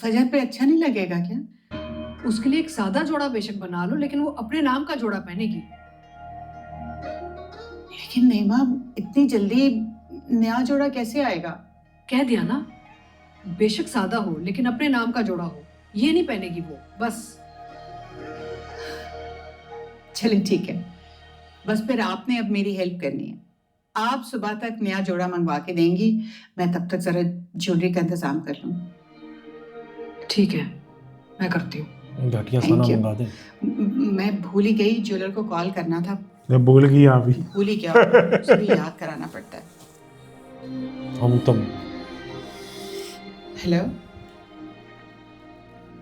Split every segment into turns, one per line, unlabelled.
फजर पे अच्छा नहीं लगेगा क्या?
उसके लिए एक सादा जोड़ा बेशक बना लो, लेकिन वो अपने नाम का जोड़ा पहनेगी।
लेकिन नईमा, इतनी जल्दी नया जोड़ा कैसे आएगा?
कह दिया ना, बेशक सादा हो लेकिन अपने नाम का जोड़ा हो। ये नहीं पहनेगी वो, बस।
चलिए ठीक है, बस फिर आपने अब मेरी हेल्प करनी है। आप सुबह तक नया जोड़ा मंगवा के देंगी, मैं तब तक जरा ज्वेलरी का इंतजाम कर लूँ।
ठीक है, मैं करती हूँ।
घटिया
Thank
खाना
you.
मंगा दे।
मैं भूल ही गई, ज्वेलर को कॉल करना था।
मैं भूल गई आप भी।
भूल ही क्या, उसे भी याद कराना पड़ता है।
हम तुम
हेलो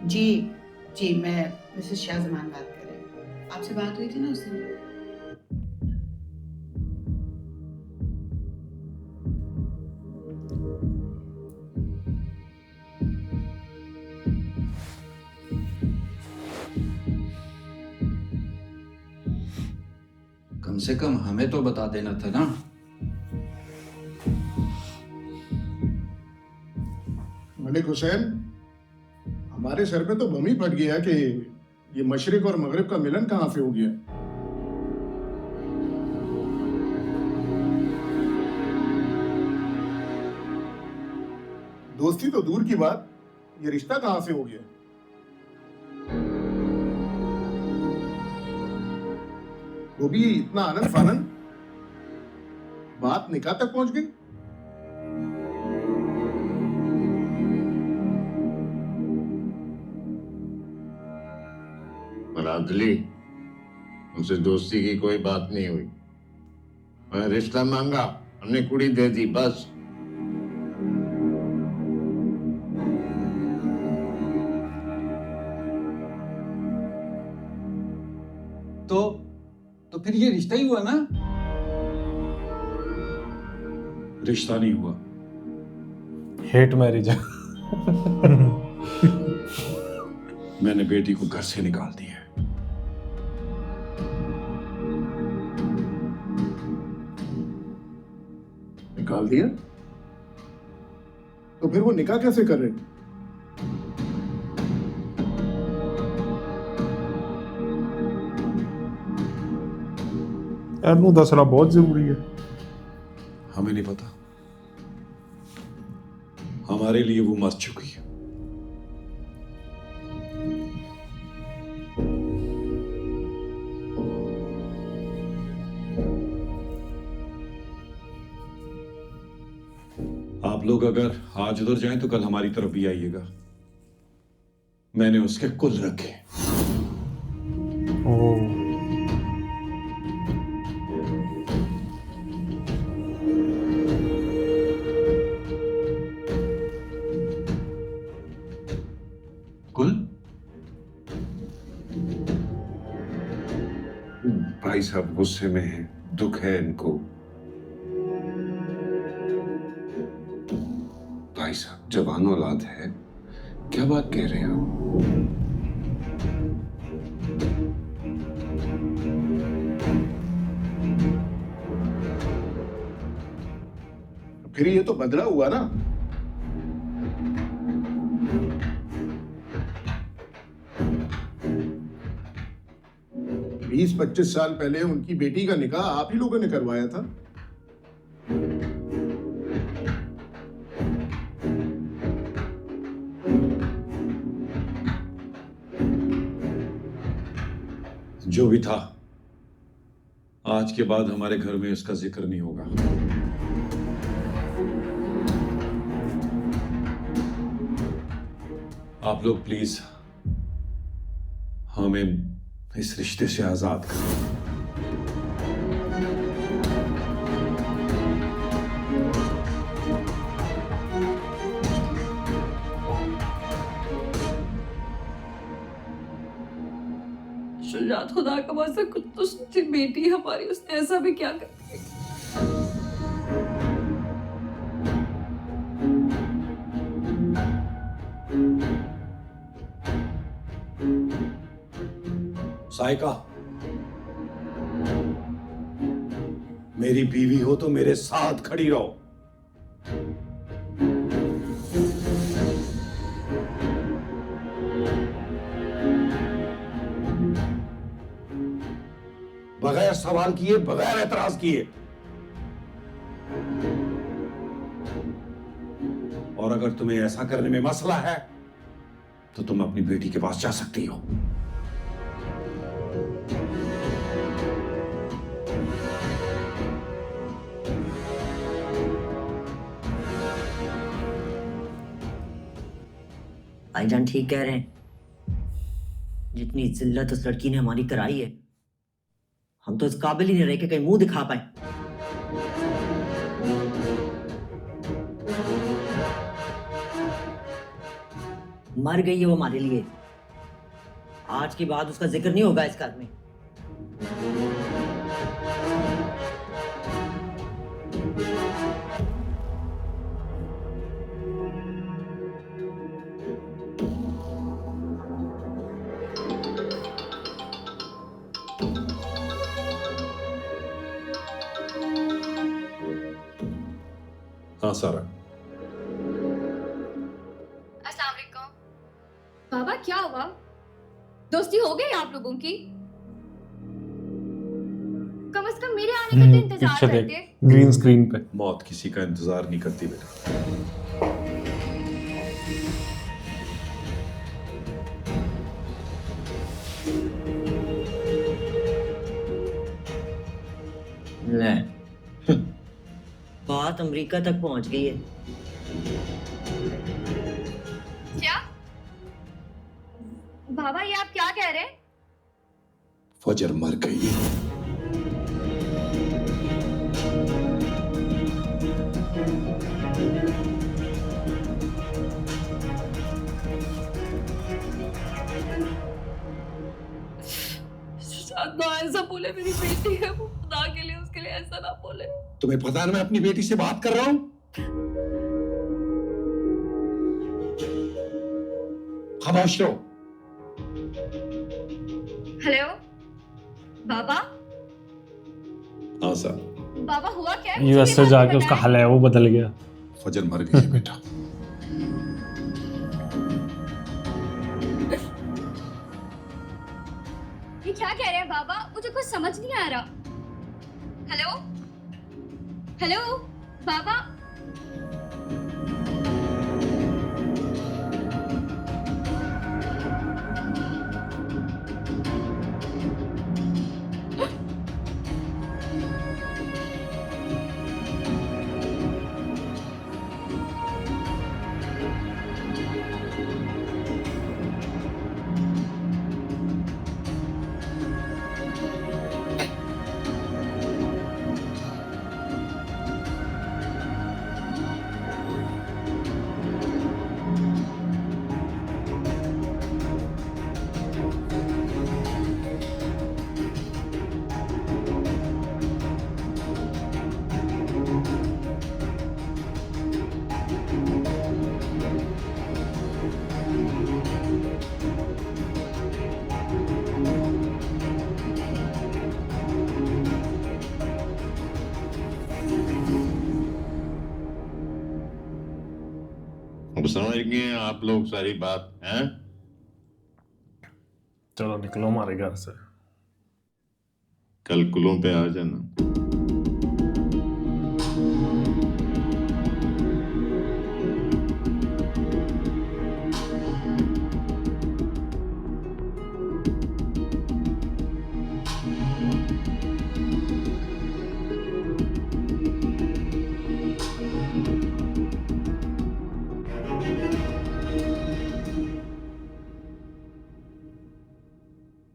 जी। जी, मैं मिसेस शाहजमान बात कर रही हूँ। आपसे बात हुई थी ना उस दिन?
कम से कम हमें तो बता देना था ना।
मलिक हुसैन, हमारे सर पे तो बम ही फट गया कि ये मशरिक और मगरिब का मिलन कहाँ से हो गया। दोस्ती तो दूर की बात, ये रिश्ता कहाँ से हो गया। वो भी इतना आनंद फानंद, बात निकाह तक पहुंच गई।
बरादली, उनसे दोस्ती की कोई बात नहीं हुई। मैं रिश्ता मांगा, हमने कुड़ी दे दी, बस।
तो फिर ये रिश्ता ही हुआ ना?
रिश्ता नहीं हुआ,
हेट मैरिज है।
मैंने बेटी को घर से निकाल दिया है।
निकाल दिया? तो फिर वो निकाह कैसे कर रहे?
ਇਹਨੂੰ ਦੱਸਣਾ बहुत जरूरी है।
हमें नहीं पता, हमारे लिए वो मर चुकी है। आप लोग अगर आज उधर जाएं तो कल हमारी तरफ भी आइएगा। मैंने उसके कुल रखे।
ओह,
कुल? भाई साहब गुस्से में हैं, दुख है इनको। भाई साहब जवान औलाद है, क्या बात कह रहे हैं आप?
फिर ये तो बदला हुआ ना। बीस 25 साल पहले उनकी बेटी का निकाह आप ही लोगों ने करवाया था।
जो भी था, आज के बाद हमारे घर में उसका जिक्र नहीं होगा। आप लोग प्लीज हमें इस रिश्ते से आजाद करें।
शुजात, खुदा का वास्ता कुछ तो सोची, बेटी हमारी, उसने ऐसा भी क्या कर दिया?
साइका, मेरी बीवी हो तो मेरे साथ खड़ी रहो। बगैर सवाल किए, बगैर एतराज किए। और अगर तुम्हें ऐसा करने में मसला है तो तुम अपनी बेटी के पास जा सकती हो।
भाईजान ठीक कह रहे हैं। जितनी जिल्लत उस लड़की ने हमारी कराई है, हम तो इस काबिल ही नहीं रहे कि कहीं मुंह दिखा पाए। मर गई है वो हमारे लिए। आज के बाद उसका जिक्र नहीं होगा इस घर में।
हाँ सारा।
अस्सलाम वालेकुम। बाबा क्या हुआ? दोस्ती हो गई आप लोगों की? कम से कम मेरे आने का तो इंतजार
पीछे देख,
करते।
ग्रीन स्क्रीन पे।
मौत किसी का इंतजार नहीं करती बेटा।
ले बात अमेरिका तक पहुंच गई है।
क्या? बाबा ये आप क्या कह रहे हैं?
फजर मर गई।
ना ऐसा बोले, मेरी बेटी है वो, खुदा के लिए उसके लिए ऐसा ना बोले।
तुम्हें पता है मैं अपनी बेटी से बात कर रहा हूं। खामोश रहो।
हेलो बाबा।
हाँ सर।
बाबा हुआ क्या है?
यूएस से जाके उसका हाल है वो बदल गया।
फजर मर गई है बेटा।
ये क्या कह रहे हैं बाबा? मुझे कुछ समझ नहीं आ रहा। हेलो हेलो बाबा।
अब समझ गए आप लोग सारी बात हैं?
चलो निकलो हमारे घर से।
कल कुलों पे आ जाना।